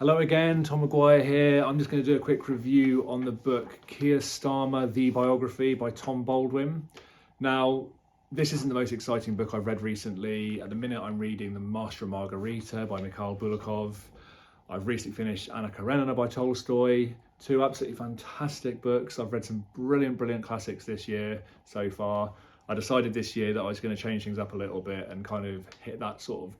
Hello again, Tom Maguire here. I'm just going to do a quick review on the book Keir Starmer The Biography by Tom Baldwin. Now, this isn't the most exciting book I've read recently. At the minute, I'm reading The Master and Margarita by Mikhail Bulgakov. I've recently finished Anna Karenina by Tolstoy. Two absolutely fantastic books. I've read some brilliant classics this year so far. I decided this year that I was going to change things up a little bit and kind of hit that sort of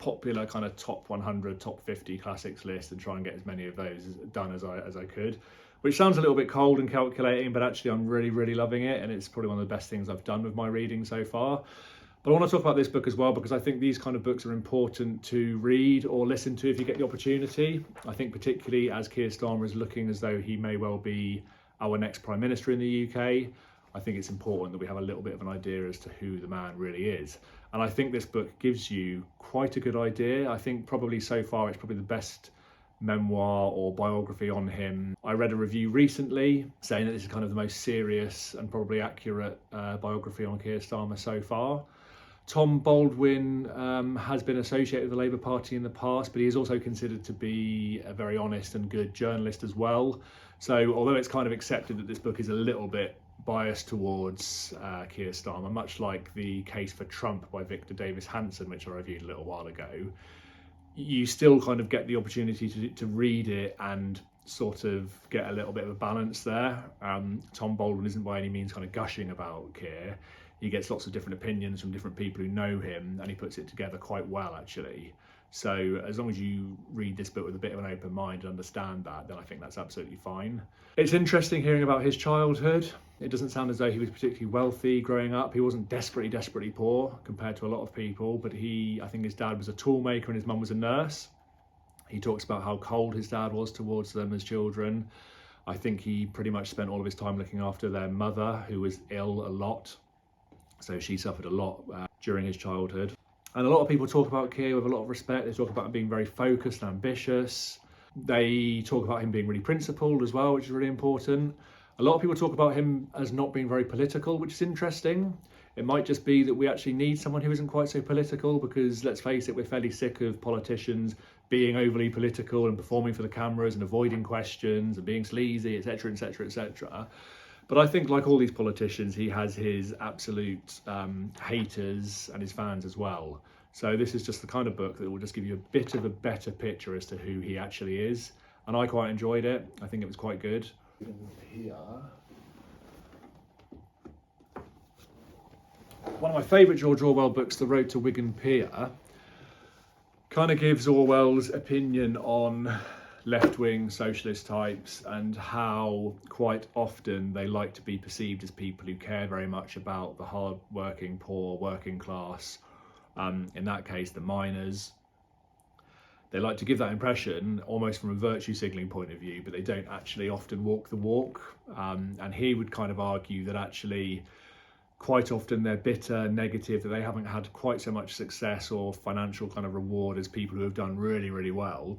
popular kind of top 100, top 50 classics list and try and get as many of those done as I could, which sounds a little bit cold and calculating, but actually I'm really loving it, and it's probably one of the best things I've done with my reading so far. But I want to talk about this book as well because I think these kind of books are important to read or listen to if you get the opportunity. I think particularly as Keir Starmer is looking as though he may well be our next Prime Minister in the UK, I think it's important that we have a little bit of an idea as to who the man really is. And I think this book gives you quite a good idea. I think probably so far it's probably the best memoir or biography on him. I read a review recently saying that this is kind of the most serious and probably accurate biography on Keir Starmer so far. Tom Baldwin has been associated with the Labour Party in the past, but he is also considered to be a very honest and good journalist as well. So although it's kind of accepted that this book is a little bit biased towards Keir Starmer, much like The Case for Trump by Victor Davis Hanson, which I reviewed a little while ago, you still kind of get the opportunity to read it and sort of get a little bit of a balance there. Tom Baldwin isn't by any means kind of gushing about Keir. He gets lots of different opinions from different people who know him, and he puts it together quite well, actually. So as long as you read this book with a bit of an open mind and understand that, then I think that's absolutely fine. It's interesting hearing about his childhood. It doesn't sound as though he was particularly wealthy growing up. He wasn't desperately poor compared to a lot of people, but I think his dad was a toolmaker and his mum was a nurse. He talks about how cold his dad was towards them as children. I think he pretty much spent all of his time looking after their mother, who was ill a lot. So she suffered a lot during his childhood. And a lot of people talk about Keir with a lot of respect. They talk about him being very focused and ambitious. They talk about him being really principled as well, which is really important. A lot of people talk about him as not being very political, which is interesting. It might just be that we actually need someone who isn't quite so political because, let's face it, we're fairly sick of politicians being overly political and performing for the cameras and avoiding questions and being sleazy, etc. But I think, like all these politicians, he has his absolute haters and his fans as well. So this is just the kind of book that will just give you a bit of a better picture as to who he actually is. And I quite enjoyed it. I think it was quite good. Here. One of my favourite George Orwell books, The Road to Wigan Pier, kind of gives Orwell's opinion on left-wing socialist types and how quite often they like to be perceived as people who care very much about the hard-working, poor, working class. In that case, the miners. They like to give that impression almost from a virtue signalling point of view, but they don't actually often walk the walk. And he would kind of argue that actually quite often they're bitter, negative, that they haven't had quite so much success or financial kind of reward as people who have done really well.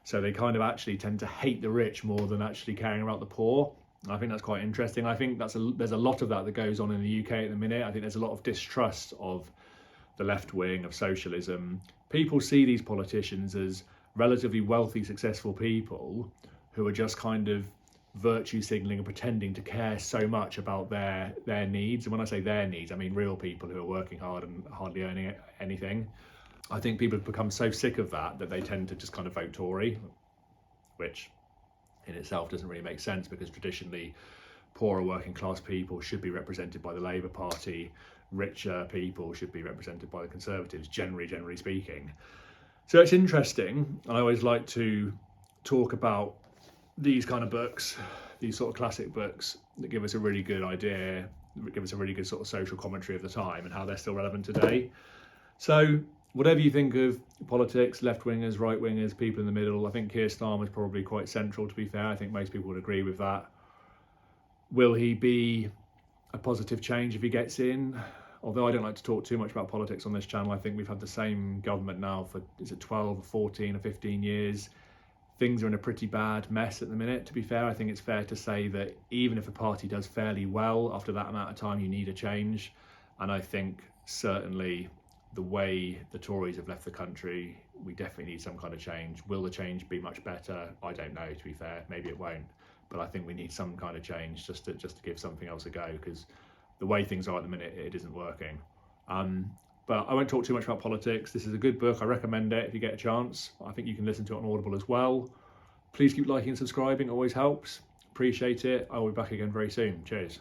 So they kind of actually tend to hate the rich more than actually caring about the poor. I think that's quite interesting. I think there's a lot of that goes on in the UK at the minute. I think there's a lot of distrust of the left wing, of socialism. People see these politicians as relatively wealthy, successful people who are just kind of virtue signalling and pretending to care so much about their needs. And when I say their needs, I mean real people who are working hard and hardly earning anything. I think people have become so sick of that they tend to just kind of vote Tory, which in itself doesn't really make sense because traditionally poorer working class people should be represented by the Labour Party, richer people should be represented by the Conservatives, generally speaking. So it's interesting, and I always like to talk about these kind of books, these sort of classic books that give us a really good idea, give us a really good sort of social commentary of the time and how they're still relevant today. So whatever you think of politics, left-wingers, right-wingers, people in the middle, I think Keir Starmer is probably quite central, to be fair. I think most people would agree with that. Will he be a positive change if he gets in? Although I don't like to talk too much about politics on this channel, I think we've had the same government now for, 12 or 14 or 15 years. Things are in a pretty bad mess at the minute, to be fair. I think it's fair to say that even if a party does fairly well, after that amount of time, you need a change. And I think certainly the way the Tories have left the country we definitely need some kind of change. Will the change be much better? I don't know, to be fair. Maybe it won't, but I think we need some kind of change just to give something else a go, because the way things are at the minute, it isn't working. But I won't talk too much about politics. This is a good book. I recommend it if you get a chance. I think you can listen to it on Audible as well. Please keep liking and subscribing. It always helps. Appreciate it. I will be back again very soon. Cheers.